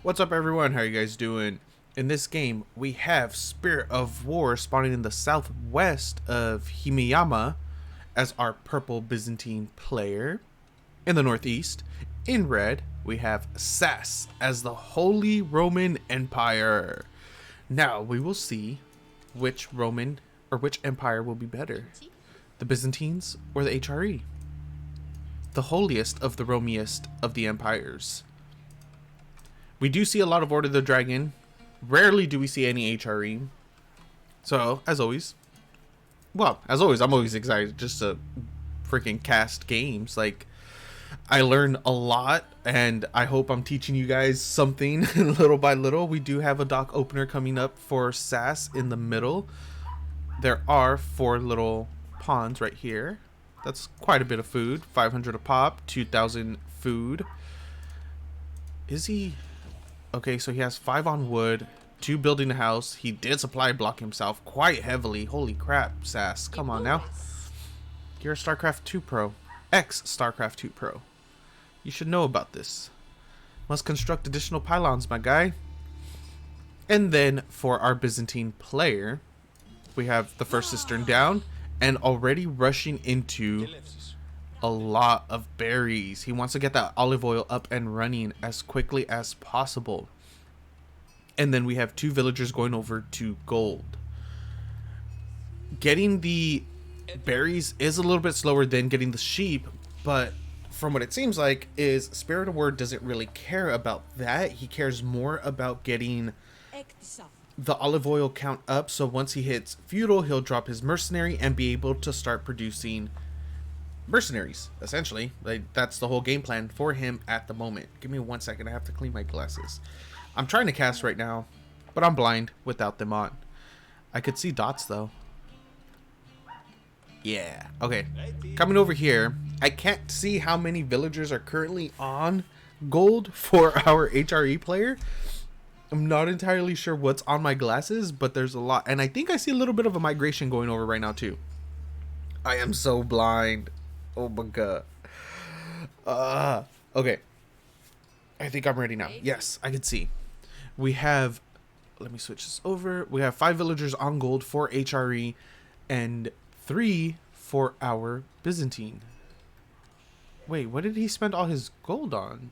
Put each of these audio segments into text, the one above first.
What's up, everyone? How are you guys doing? In this game, we have Spirit of War spawning in the southwest of Himeyama as our purple Byzantine player. In the northeast, in red, we have SAS as the Holy Roman Empire. Now, we will see which Roman or which empire will be better. The Byzantines or the HRE? The holiest of the Romiest of the empires. We do see a lot of Order of the Dragon. Rarely do we see any HRE. So, as always, I'm always excited just to freaking cast games. Like, I learn a lot, and I hope I'm teaching you guys something little by little. We do have a dock opener coming up for SAS in the middle. There are 4 little ponds right here. That's quite a bit of food. 500 a pop, 2,000 food. Is he... Okay, so he has 5 on wood, 2 building a house. He did supply block himself quite heavily. Holy crap, SAS. Come on now. You're a StarCraft 2 Pro. Ex-StarCraft 2 Pro. You should know about this. Must construct additional pylons, my guy. And then for our Byzantine player, we have the first cistern down and already rushing into a lot of berries. He wants to get that olive oil up and running as quickly as possible. And then we have 2 villagers going over to gold. Getting the berries is a little bit slower than getting the sheep, but from what it seems like is Spirit of War doesn't really care about that. He cares more about getting the olive oil count up, so once he hits feudal, he'll drop his mercenary and be able to start producing mercenaries, essentially. Like, that's the whole game plan for him at the moment. Give me 1 second, I have to clean my glasses. I'm trying to cast right now, but I'm blind without them on. I could see dots though. Yeah, okay. Coming over here, I can't see how many villagers are currently on gold for our HRE player. I'm not entirely sure what's on my glasses, but there's a lot. And I think I see a little bit of a migration going over right now too. I am so blind. Oh my god. Okay. I think I'm ready now. Yes, I can see. We have, let me switch this over. We have 5 villagers on gold for HRE and 3 for our Byzantine. Wait, what did he spend all his gold on?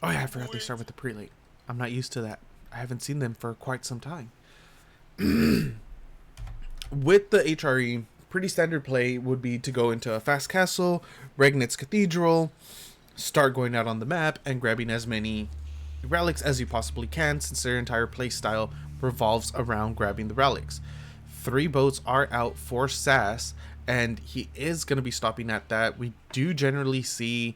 Oh yeah, I forgot they start with the prelate. I'm not used to that. I haven't seen them for quite some time. With the HRE, pretty standard play would be to go into a fast castle, Regnitz Cathedral, start going out on the map and grabbing as many relics as you possibly can, since their entire play style revolves around grabbing the relics. 3 boats are out for SAS, and he is going to be stopping at that. We do generally see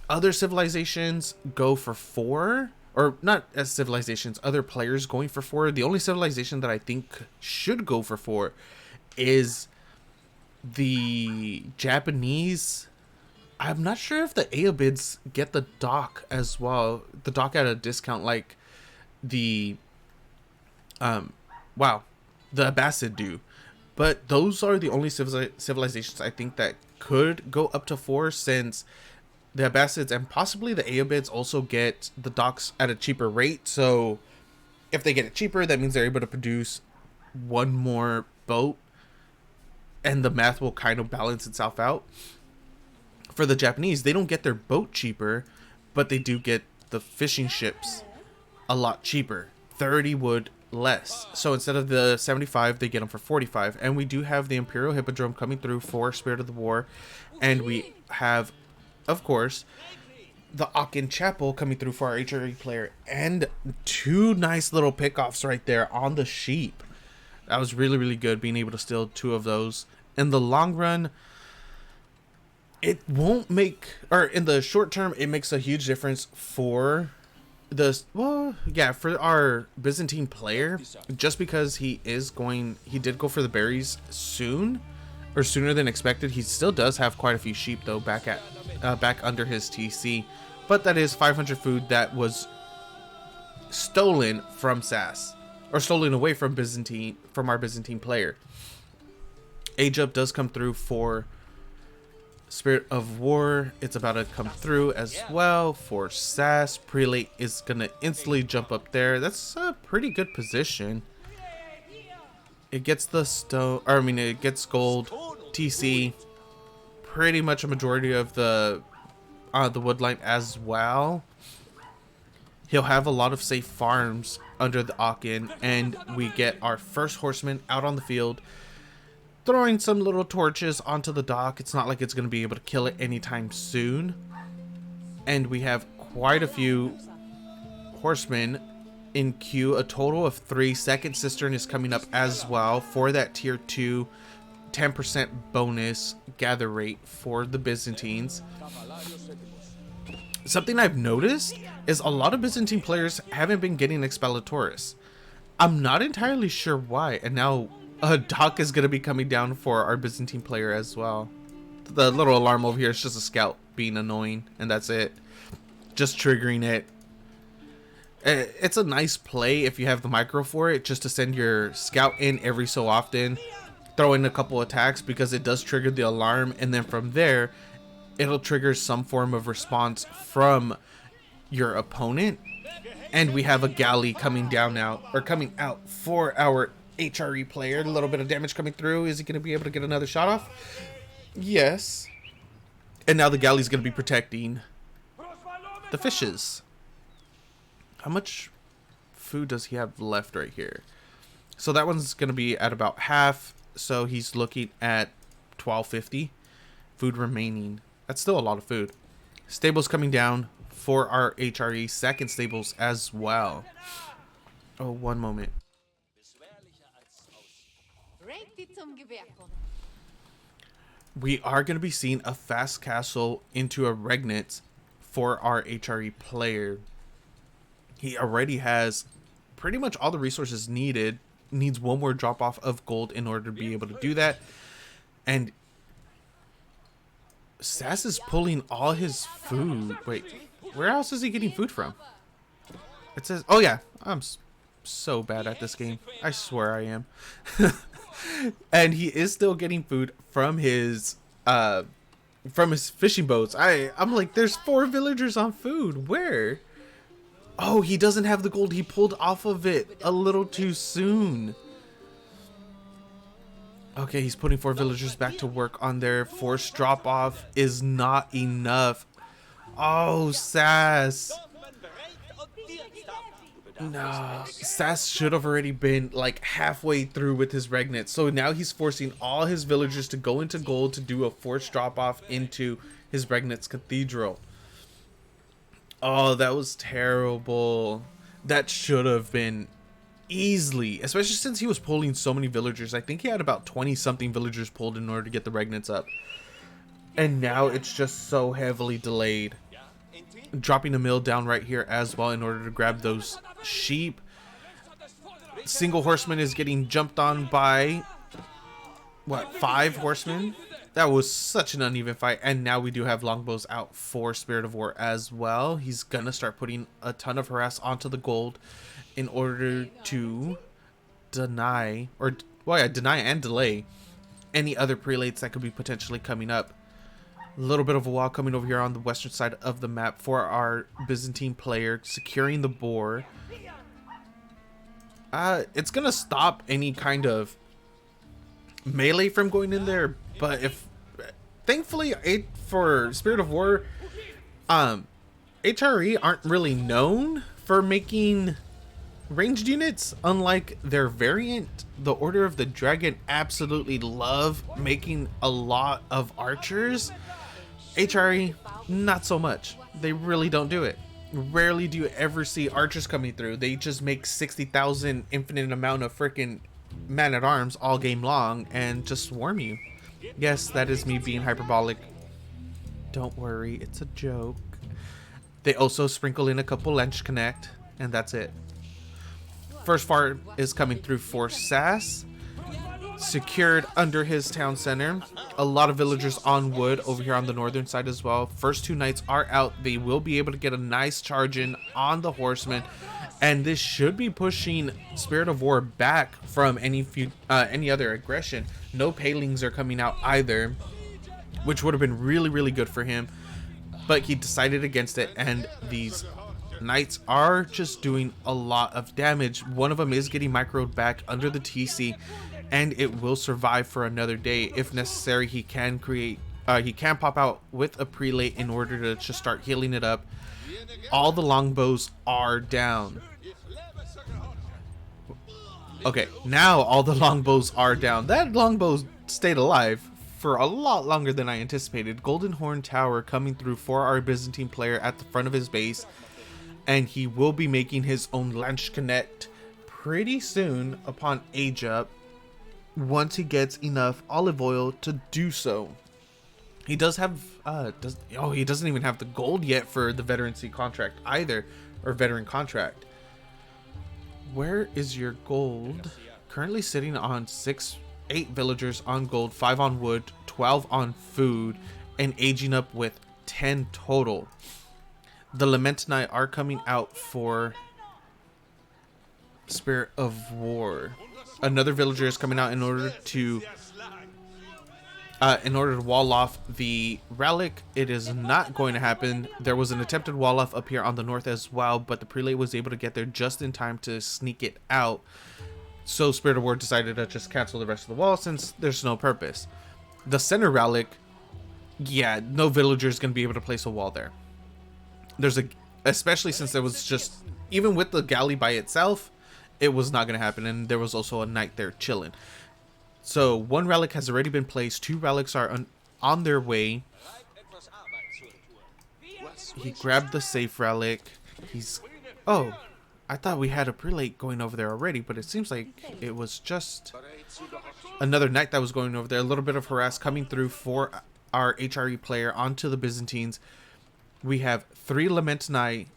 other civilizations go for 4, or not as civilizations, other players going for 4. The only civilization that I think should go for 4 is the Japanese. I'm not sure if the Aobids get the dock as well, the dock at a discount like the the Abbasid do. But those are the only civilizations I think that could go up to 4, since the Abbasids and possibly the Aobids also get the docks at a cheaper rate. So if they get it cheaper, that means they're able to produce 1 more boat, and the math will kind of balance itself out. For the Japanese, they don't get their boat cheaper, but they do get the fishing ships a lot cheaper. 30 wood less. So instead of the 75, they get them for 45. And we do have the Imperial Hippodrome coming through for Spirit of the War. And we have, of course, the Aachen Chapel coming through for our HRE player. And 2 nice little pickoffs right there on the sheep. That was really, really good, being able to steal 2 of those. In the long run, it won't make, or in the short term, it makes a huge difference for the, for our Byzantine player, just because he did go for the berries soon, or sooner than expected. He still does have quite a few sheep though back under his TC, but that is 500 food that was stolen from SAS, or stolen away from our Byzantine player. Age up does come through for Spirit of War, it's about to come through as well for SAS. Prelate is gonna instantly jump up there. That's a pretty good position. It gets the stone, or I mean, it gets gold, TC, pretty much a majority of the woodline as well. He'll have a lot of safe farms under the Aachen, and we get our first horseman out on the field, throwing some little torches onto the dock. It's not like it's going to be able to kill it anytime soon. And we have quite a few horsemen in queue. A total of 3. Second Cistern is coming up as well for that tier 2 10% bonus gather rate for the Byzantines. Something I've noticed is a lot of Byzantine players haven't been getting Expellitoris. I'm not entirely sure why, and now a dock is going to be coming down for our Byzantine player as well. The little alarm over here is just a scout being annoying, and that's it. Just triggering it. It's a nice play if you have the micro for it, just to send your scout in every so often, throw in a couple attacks, because it does trigger the alarm, and then from there it'll trigger some form of response from your opponent. And we have a galley coming down now, or coming out for our HRE player. A little bit of damage coming through. Is he going to be able to get another shot off? Yes. And now the galley's going to be protecting the fishes. How much food does he have left right here? So that one's going to be at about half. So he's looking at 1250 food remaining. That's still a lot of food. Stables coming down for our HRE. Second stables as well. Oh, one moment. We are going to be seeing a fast castle into a Regnitz for our HRE player. He already has pretty much all the resources needed. Needs one more drop off of gold in order to be able to do that. And SAS is pulling all his food. Wait, where else is he getting food from? It says, oh yeah, I'm so bad at this game. I swear I am. And he is still getting food from his fishing boats. I'm like, there's 4 villagers on food. Where? Oh, he doesn't have the gold. He pulled off of it a little too soon. Okay, he's putting 4 villagers back to work on their forced drop off is not enough. Oh, SAS. No, SAS should have already been like halfway through with his Regnitz. So now he's forcing all his villagers to go into gold to do a forced drop off into his Regnitz Cathedral. Oh, that was terrible. That should have been easily, especially since he was pulling so many villagers. I think he had about 20 something villagers pulled in order to get the Regnitz up. And now it's just so heavily delayed. Dropping a mill down right here as well in order to grab those sheep. Single horseman is getting jumped on by what, 5 horsemen? That was such an uneven fight. And now we do have longbows out for Spirit of War as well. He's gonna start putting a ton of harass onto the gold in order to deny, or well, yeah, deny and delay any other prelates that could be potentially coming up. A little bit of a wall coming over here on the western side of the map for our Byzantine player, securing the boar. It's gonna stop any kind of melee from going in there, but if thankfully for Spirit of War, HRE aren't really known for making ranged units. Unlike their variant, the Order of the Dragon absolutely love making a lot of archers. HRE, not so much. They really don't do it. Rarely do you ever see archers coming through. They just make 60,000 infinite amount of freaking man-at-arms all game long and just swarm you. Yes, that is me being hyperbolic. Don't worry, it's a joke. They also sprinkle in a couple Lench Connect, and that's it. First fart is coming through for SAS. Secured under his town center. A lot of villagers on wood over here on the northern side as well. First 2 knights are out. They will be able to get a nice charge in on the horsemen, and this should be pushing Spirit of War back from any other aggression. No palings are coming out either. which would have been really, really good for him. But he decided against it, and these knights are just doing a lot of damage. One of them is getting microed back under the TC, and it will survive for another day. If necessary, he can pop out with a prelate in order to just start healing it up. All the longbows are down. Okay, now all the longbows are down. That longbow stayed alive for a lot longer than I anticipated. Golden Horn Tower coming through for our Byzantine player at the front of his base, and he will be making his own Launch Connect pretty soon upon age up, once he gets enough olive oil to do so. He does have he doesn't even have the gold yet for the veterancy contract either, or veteran contract. Where is your gold? Currently sitting on 8 villagers on gold, 5 on wood, 12 on food, and aging up with 10 total. The Lamentinite are coming out for Spirit of War. Another villager is coming out in order to wall off the relic. It is not going to happen. There was an attempted wall off up here on the north as well, but the prelate was able to get there just in time to sneak it out. So Spirit of War decided to just cancel the rest of the wall since there's no purpose. The center relic, yeah, no villager is going to be able to place a wall there. Especially since there was just, even with the galley by itself, it was not going to happen, and there was also a knight there chilling. So 1 relic has already been placed, 2 relics are on their way. He grabbed the safe relic. Oh, I thought we had a prelate going over there already, but it seems like it was just another knight that was going over there. A little bit of harass coming through for our HRE player onto the Byzantines. We have 3 Lamentinite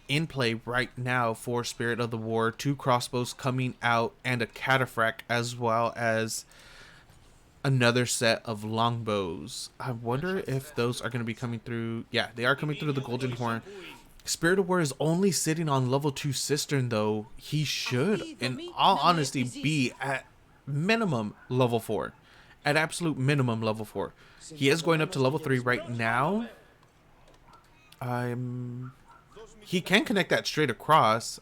in play right now for Spirit of the War, 2 crossbows coming out, and a cataphract, as well as another set of longbows. I wonder if those are going to be coming through. Yeah, they are coming through the Golden Horn. Spirit of War is only sitting on level 2 Cistern, though. He should, in all honesty, be at minimum level 4. At absolute minimum level 4. He is going up to level 3 right now. He can connect that straight across.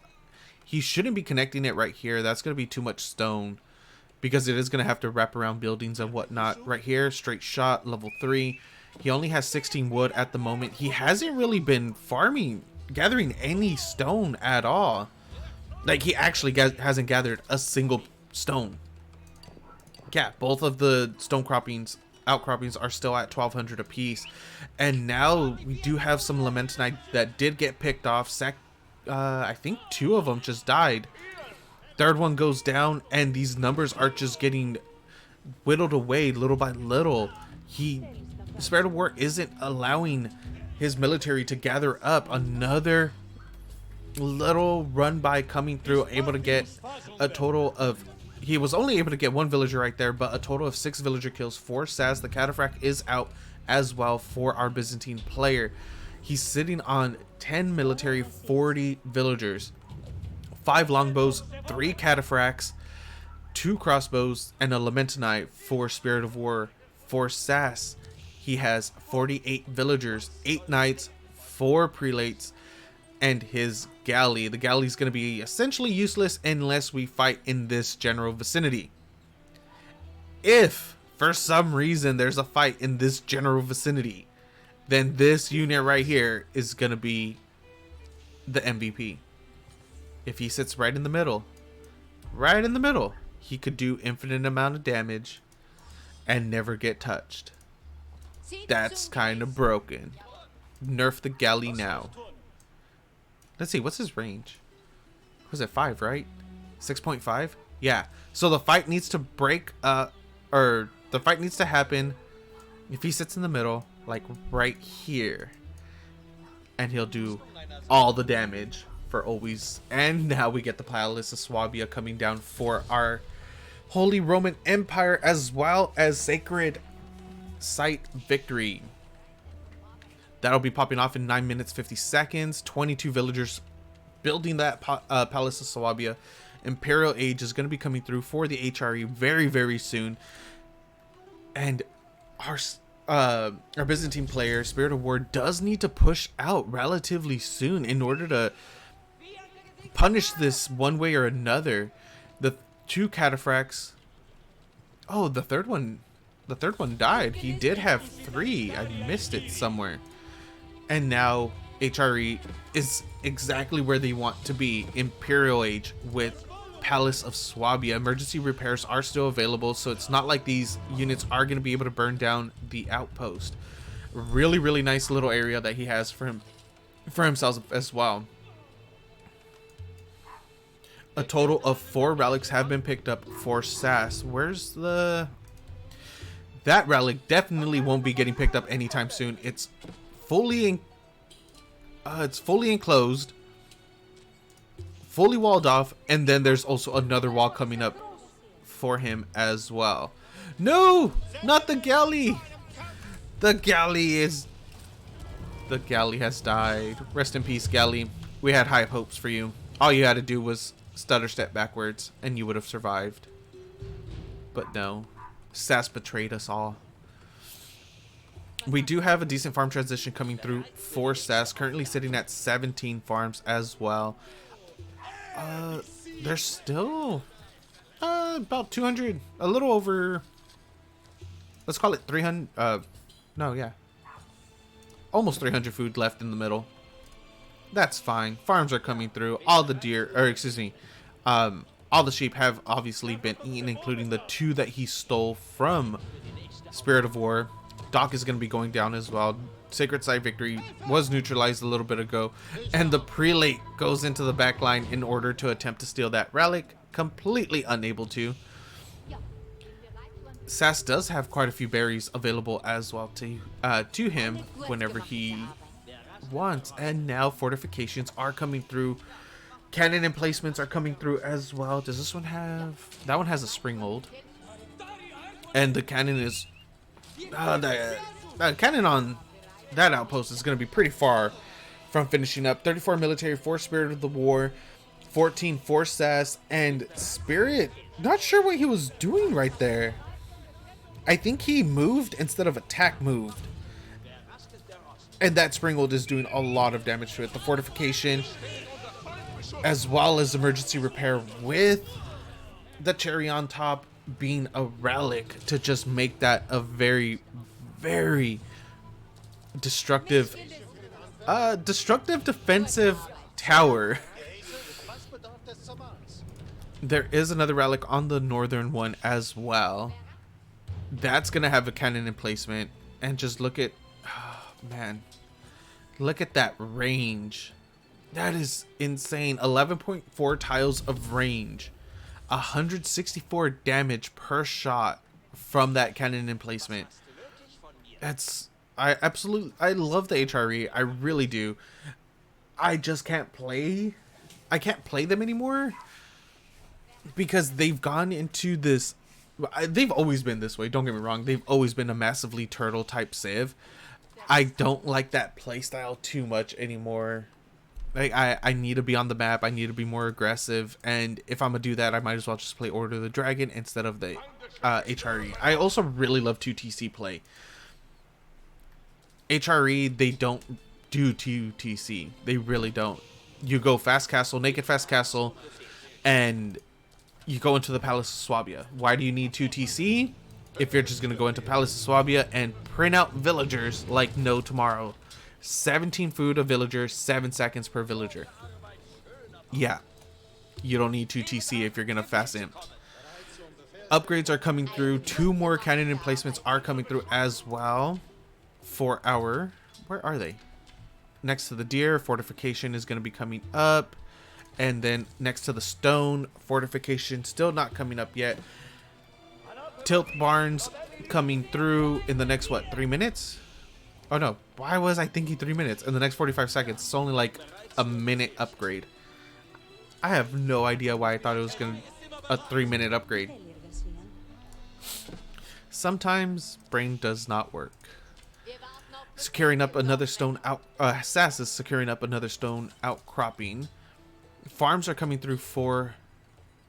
He shouldn't be connecting it right here. That's going to be too much stone, because it is going to have to wrap around buildings and whatnot. Right here, straight shot, level 3. He only has 16 wood at the moment. He hasn't really been gathering any stone at all. Like, he actually hasn't gathered a single stone. Yeah, both of the stone outcroppings are still at 1,200 apiece. And now we do have some Lamentinite that did get picked off. I think 2 of them just died. Third one goes down, and these numbers are just getting whittled away little by little. Spirit of War isn't allowing his military to gather up. Another little run by coming through, able to get a total of, he was only able to get 1 villager right there, but a total of 6 villager kills for SAS. The cataphract is out as well for our Byzantine player. He's sitting on 10 military, 40 villagers, 5 longbows, 3 cataphracts, 2 crossbows, and a Lamentinite for Spirit of War. For SAS, he has 48 villagers, 8 knights, 4 prelates, and his galley. The galley is going to be essentially useless unless we fight in this general vicinity. If for some reason there's a fight in this general vicinity, then this unit right here is going to be the MVP. If he sits right in the middle, he could do infinite amount of damage and never get touched. That's kind of broken. Nerf the galley now. Let's see, what's his range? Was it 5, right? 6.5? Yeah. So the fight needs to the fight needs to happen if he sits in the middle, like right here. And he'll do all the damage for always. And now we get the Palace of Swabia coming down for our Holy Roman Empire, as well as Sacred Site Victory. That'll be popping off in 9 minutes 50 seconds. 22 villagers building that Palace of Swabia. Imperial Age is going to be coming through for the HRE very, very soon. And our Byzantine player, Spirit of War, does need to push out relatively soon in order to punish this one way or another. The two cataphracts. Oh, the third one died. He did have 3. I missed it somewhere. And now HRE is exactly where they want to be. Imperial Age with Palace of Swabia. Emergency repairs are still available, so it's not like these units are going to be able to burn down the outpost. Really, really nice little area that he has for himself as well. A total of 4 relics have been picked up for SAS. Where's the... That relic definitely won't be getting picked up anytime soon. It's fully enclosed, fully walled off, and then there's also another wall coming up for him as well. No, not the galley. The galley has died. Rest in peace, galley. We had high hopes for you. All you had to do was stutter step backwards and you would have survived. But no, SAS betrayed us all. We do have a decent farm transition coming through for SAS, currently sitting at 17 farms as well. There's still about 200, a little over, let's call it 300, almost 300 food left in the middle. That's fine. Farms are coming through. All the deer, or excuse me, all the sheep have obviously been eaten, including the 2 that he stole from Spirit of War. Dock is going to be going down as well. Sacred Site Victory was neutralized a little bit ago, and the prelate goes into the back line in order to attempt to steal that relic. Completely unable to. SAS does have quite a few berries available as well to him whenever he wants, and now fortifications are coming through. Cannon emplacements are coming through as well. Does this one have... That one has a spring hold, and the cannon is the cannon on that outpost is going to be pretty far from finishing up. 34 military for Spirit of the War, 14 for SAS, and Spirit, not sure what he was doing right there. I think he moved instead of attack moved, and that springhold is doing a lot of damage to it. The fortification as well as emergency repair, with the cherry on top being a relic to just make that a very, very destructive defensive tower. There is another relic on the northern one as well. That's gonna have a cannon emplacement, and just look at, oh, man, look at that range. That is insane. 11.4 tiles of range, 164 damage per shot from that cannon emplacement. That's, I love the HRE. I really do. I just can't play. I can't play them anymore because they've gone into this. They've always been this way. Don't get me wrong. They've always been a massively turtle type civ. I don't like that playstyle too much anymore. Like, I need to be on the map. I need to be more aggressive. And if I'm gonna do that, I might as well just play Order of the Dragon instead of the HRE. I also really love 2TC play. HRE, they don't do 2TC. They really don't. You go fast castle, naked fast castle, and you go into the Palace of Swabia. Why do you need 2TC? If you're just gonna go into Palace of Swabia and print out villagers like no tomorrow. 17 food a villager, 7 seconds per villager. Yeah, you don't need 2TC if you're gonna fast imp. Upgrades are coming through. 2 more cannon emplacements are coming through as well. For our, where are they? Next to the deer, fortification is going to be coming up, and then next to the stone, fortification still not coming up yet. Tilt barns coming through in the next, what, 3 minutes? Oh no, why was I thinking 3 minutes? In the next 45 seconds, it's only like a minute upgrade. I have no idea why I thought it was going to a 3-minute upgrade. Sometimes brain does not work. Securing up another stone out. SAS is securing up another stone outcropping. Farms are coming through for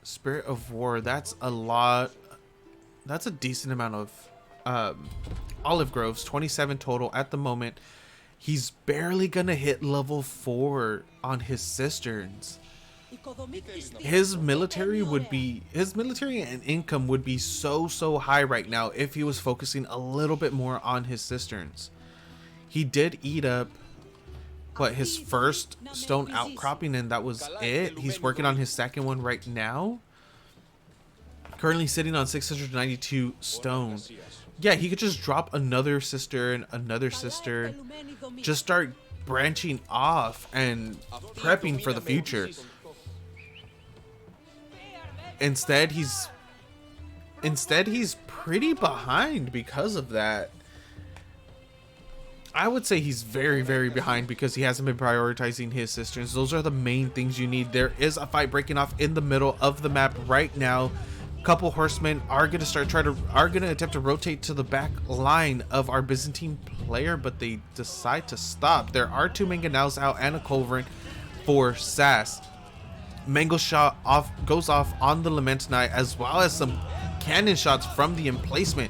Spirit of War. That's a lot. That's a decent amount of olive groves, 27 total at the moment. He's barely gonna hit level 4 on his cisterns. His military and income would be so high right now if he was focusing a little bit more on his cisterns. He did eat up his first stone outcropping, and that was it. He's working on his second one right now. Currently sitting on 692 stone. Yeah, he could just drop another cistern, just start branching off and prepping for the future. Instead he's pretty behind because of that. I would say he's very behind because he hasn't been prioritizing his cisterns. Those are the main things you need. There is a fight breaking off in the middle of the map right now. Couple horsemen are gonna attempt to rotate to the back line of our Byzantine player, but they decide to stop. There are 2 mangonels out and a culverin for SAS. Mango shot goes off on the Lamentinite, as well as some cannon shots from the emplacement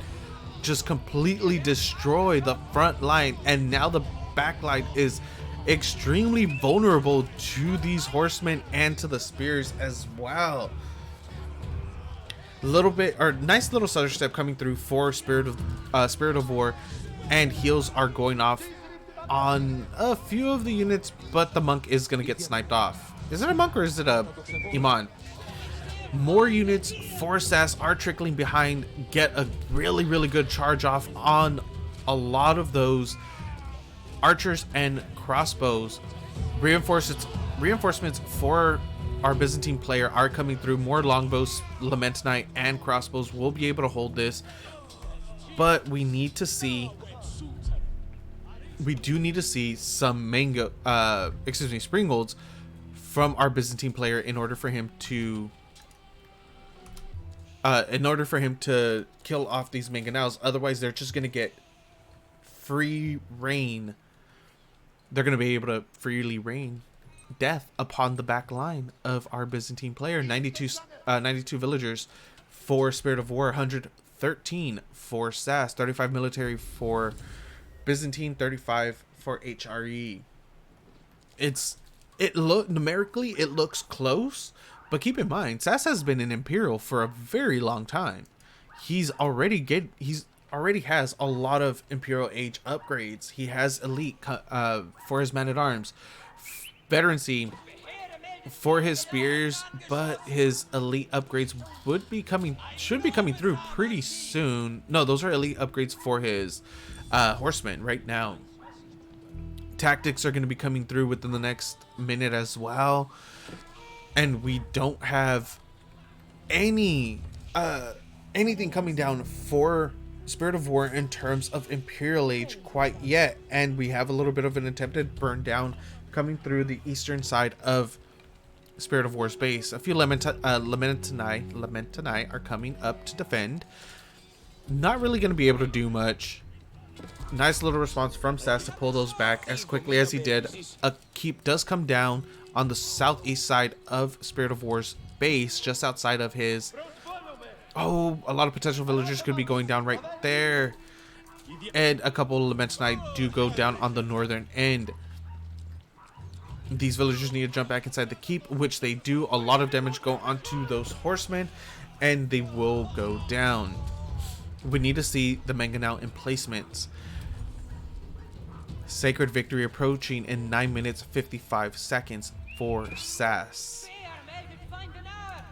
just completely destroy the front line, and now the back line is extremely vulnerable to these horsemen and to the spears as well. Nice little stutter step coming through for Spirit of War, and heals are going off on a few of the units, but the monk is gonna get sniped off. Is it a monk or is it a Iman? More units for SAS are trickling behind, get a really good charge off on a lot of those archers and crossbows. Reinforcements for our Byzantine player are coming through. More longbows, Lamentinite, and crossbows will be able to hold this, but we do need to see some springolds from our Byzantine player in order for him to kill off these mangonels. Otherwise they're just going to get free reign. They're going to be able to freely rain death upon the back line of our Byzantine player. 92 villagers for Spirit of War, 113 for SAS, 35 military for Byzantine, 35 for HRE. Numerically it looks close, but keep in mind SAS has been in Imperial for a very long time. He's already has a lot of Imperial age upgrades. He has elite for his man-at-arms, veterancy for his spears, but his elite upgrades should be coming through pretty soon. No, those are elite upgrades for his horsemen right now. Tactics are going to be coming through within the next minute as well, and we don't have anything coming down for Spirit of War in terms of Imperial age quite yet, and we have a little bit of an attempted burn down coming through the eastern side of Spirit of War's base. A few Lamentinite are coming up to defend. Not really going to be able to do much. Nice little response from SAS to pull those back as quickly as he did. A keep does come down on the southeast side of Spirit of War's base, just outside of his. Oh, a lot of potential villagers could be going down right there. And a couple of Lamentinite do go down on the northern end. These villagers need to jump back inside the keep, which they do. A lot of damage go onto those horsemen, and they will go down. We need to see the mangonel emplacements. Sacred victory approaching in 9 minutes 55 seconds for SAS.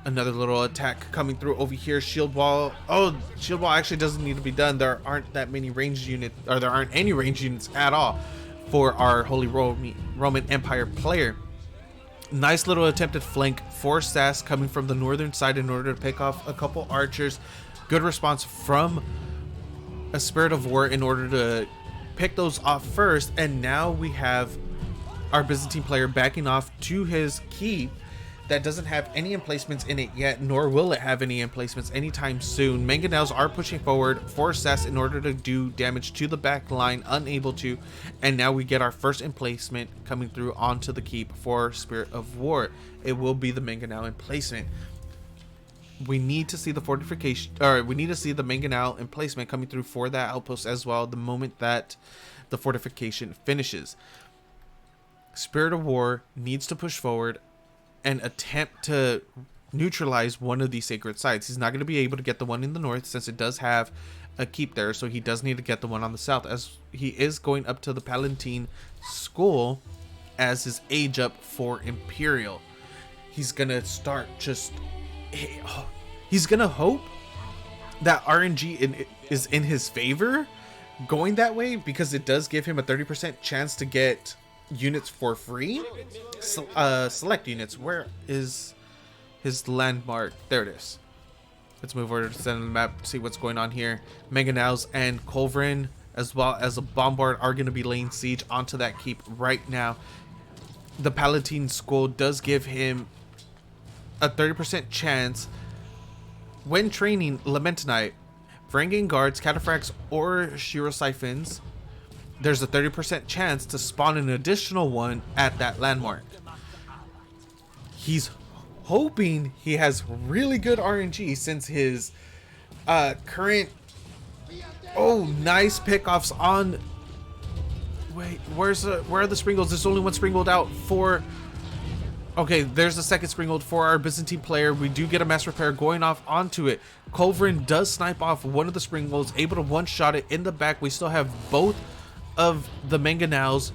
Another little attack coming through over here. Shield wall. Oh, shield wall actually doesn't need to be done. There aren't that many ranged units, or there aren't any ranged units at all for our Holy Roman Empire player. Nice little attempted flank for SAS coming from the northern side in order to pick off a couple archers. Good response from a Spirit of War in order to pick those off first, and now we have our Byzantine player backing off to his keep that doesn't have any emplacements in it yet, nor will it have any emplacements anytime soon. Mangonels are pushing forward for SAS in order to do damage to the back line, unable to, and now we get our first emplacement coming through onto the keep for Spirit of War. It will be the Mangonel emplacement. we need to see the fortification, or we need to see the mangonel emplacement coming through for that outpost as well the moment that the fortification finishes. Spirit of War needs to push forward and attempt to neutralize one of these sacred sites. He's not going to be able to get the one in the north since it does have a keep there, so he does need to get the one on the south, as he is going up to the Palatine school as his age up for Imperial. He's gonna start just, he's gonna hope that RNG is in his favor going that way, because it does give him a 30% chance to get units for free. Select units. Where is his landmark? There it is. Let's move over to the center of the map, see what's going on here. Mangonels and Culverin, as well as a Bombard, are going to be laying siege onto that keep right now. The Palatine School does give him a 30% chance when training Lamentinite, Varangian Guards, Cataphracts, or Shirosiphons. There's a 30% chance to spawn an additional one at that landmark. He's hoping he has really good RNG since his current nice pickoffs on. Wait, where are the springles? There's only one springled out for. Okay, there's the second springled for our Byzantine player. We do get a mass repair going off onto it. Culverin does snipe off one of the springles, able to one-shot it in the back. We still have both of the mangonels.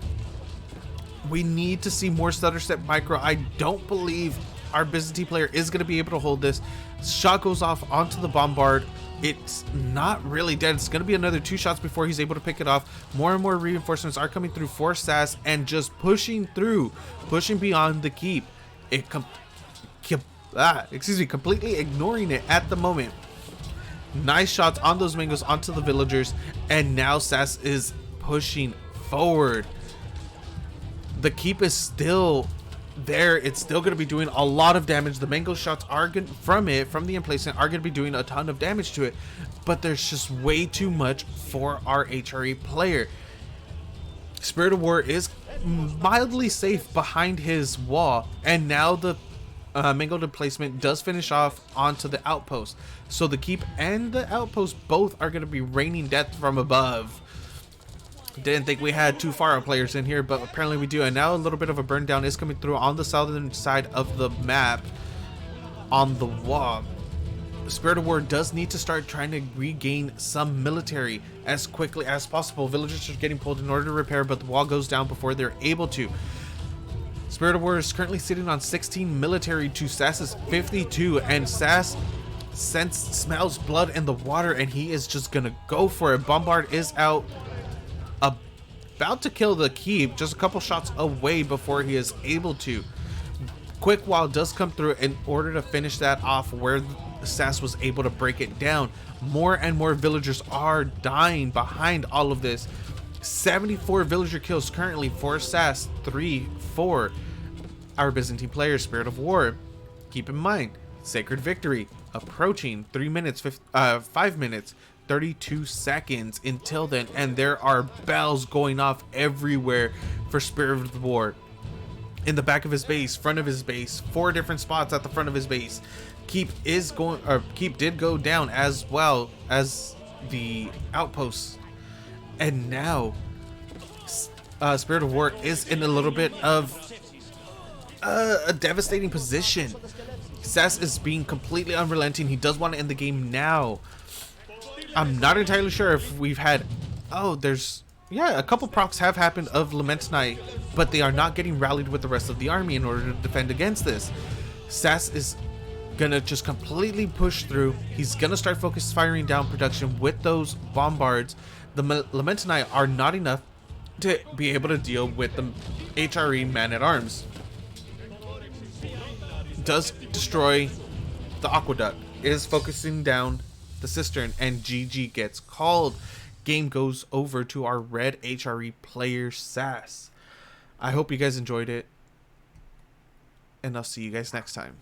We need to see more stutter step micro. I don't believe our Byzantine player is going to be able to hold this. Shot goes off onto the Bombard. It's not really dead. It's going to be another 2 shots before he's able to pick it off. More and more reinforcements are coming through for SAS and just pushing through, pushing beyond the keep. It completely ignoring it at the moment. Nice shots on those mangoes onto the villagers, and now SAS is pushing forward. The keep is still there. It's still going to be doing a lot of damage. The mango shots are going from the emplacement are going to be doing a ton of damage to it, but there's just way too much for our HRE player. Spirit of War is mildly safe behind his wall, and now the mango emplacement does finish off onto the outpost, so the keep and the outpost both are going to be raining death from above. Didn't think we had 2 Pharaoh players in here, but apparently we do. And now a little bit of a burn down is coming through on the southern side of the map on the wall. Spirit of War does need to start trying to regain some military as quickly as possible. Villagers are getting pulled in order to repair, but the wall goes down before they're able to. Spirit of War is currently sitting on 16 military to SAS's 52, and SAS smells blood in the water, and he is just gonna go for it. Bombard is out, about to kill the keep, just a couple shots away before he is able to. Quick Wall does come through in order to finish that off where SAS was able to break it down. More and more villagers are dying behind all of this. 74 villager kills currently for SAS, 3 for our Byzantine player. Spirit of War, keep in mind, Sacred Victory approaching 5 minutes 32 seconds until then, and there are bells going off everywhere for Spirit of War. In the back of his base, front of his base, 4 different spots at the front of his base. Keep did go down as well as the outposts, and now Spirit of War is in a little bit of a devastating position. SAS is being completely unrelenting. He does want to end the game now. I'm not entirely sure if we've had, a couple procs have happened of Lamentinite, but they are not getting rallied with the rest of the army in order to defend against this. SAS is gonna just completely push through. He's gonna start focus firing down production with those bombards. The Lamentinite are not enough to be able to deal with the HRE man-at-arms. Does destroy the aqueduct, is focusing down the cistern, and GG gets called. Game goes over to our red HRE player SAS. I hope you guys enjoyed it, and I'll see you guys next time.